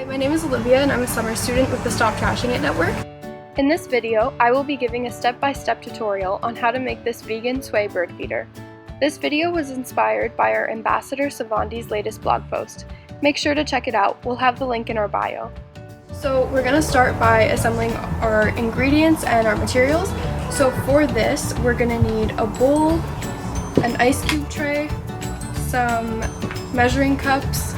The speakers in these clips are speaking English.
My name is Olivia and I'm a summer student with the Stop Trashing It network. In this video, I will be giving a step-by-step tutorial on how to make this vegan sway bird feeder. This video was inspired by our ambassador Savandi's latest blog post. Make sure to check it out, we'll have the link in our bio. So we're going to start by assembling our ingredients and our materials. So for this, we're going to need a bowl, an ice cube tray, some measuring cups,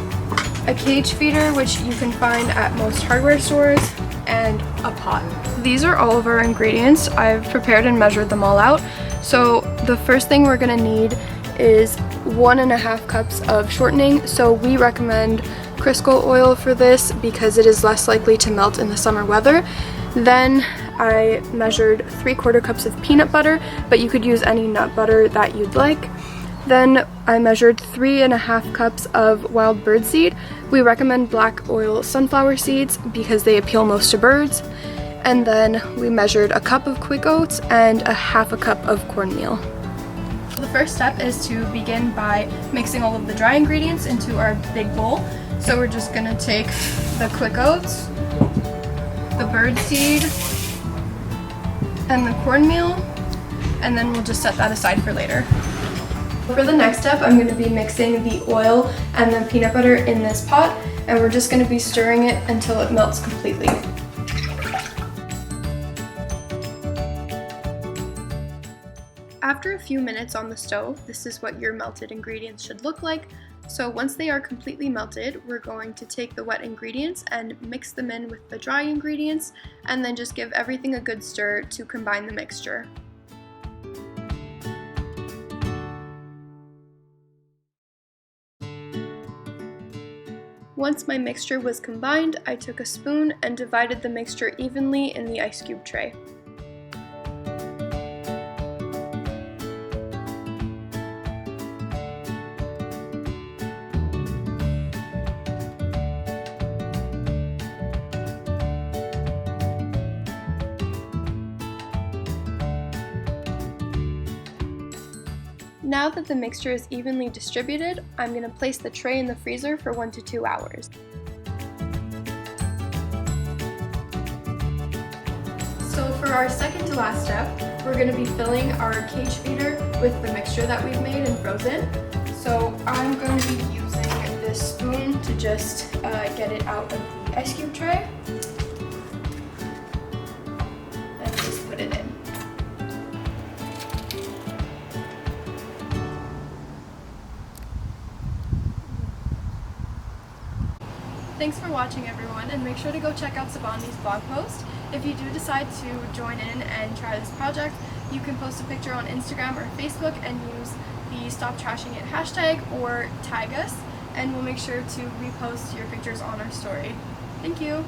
a cage feeder, which you can find at most hardware stores, and a pot. These are all of our ingredients. I've prepared and measured them all out. So the first thing we're going to need is 1.5 cups of shortening. So we recommend Crisco oil for this because it is less likely to melt in the summer weather. Then I measured 3/4 cups of peanut butter, but you could use any nut butter that you'd like. Then I measured 3.5 cups of wild bird seed. We recommend black oil sunflower seeds because they appeal most to birds. And then we measured 1 cup of quick oats and 1/2 cup of cornmeal. The first step is to begin by mixing all of the dry ingredients into our big bowl. So we're just gonna take the quick oats, the bird seed, and the cornmeal, and then we'll just set that aside for later. For the next step, I'm going to be mixing the oil and the peanut butter in this pot, and we're just going to be stirring it until it melts completely. After a few minutes on the stove, this is what your melted ingredients should look like. So once they are completely melted, we're going to take the wet ingredients and mix them in with the dry ingredients, and then just give everything a good stir to combine the mixture. Once my mixture was combined, I took a spoon and divided the mixture evenly in the ice cube tray. Now that the mixture is evenly distributed, I'm going to place the tray in the freezer for 1 to 2 hours. So for our second to last step, we're going to be filling our cage feeder with the mixture that we've made and frozen. So I'm going to be using this spoon to just get it out of the ice cube tray and just put it in. Thanks for watching, everyone, and make sure to go check out Savandi's blog post. If you do decide to join in and try this project, you can post a picture on Instagram or Facebook and use the Stop Trashing It hashtag or tag us, and we'll make sure to repost your pictures on our story. Thank you!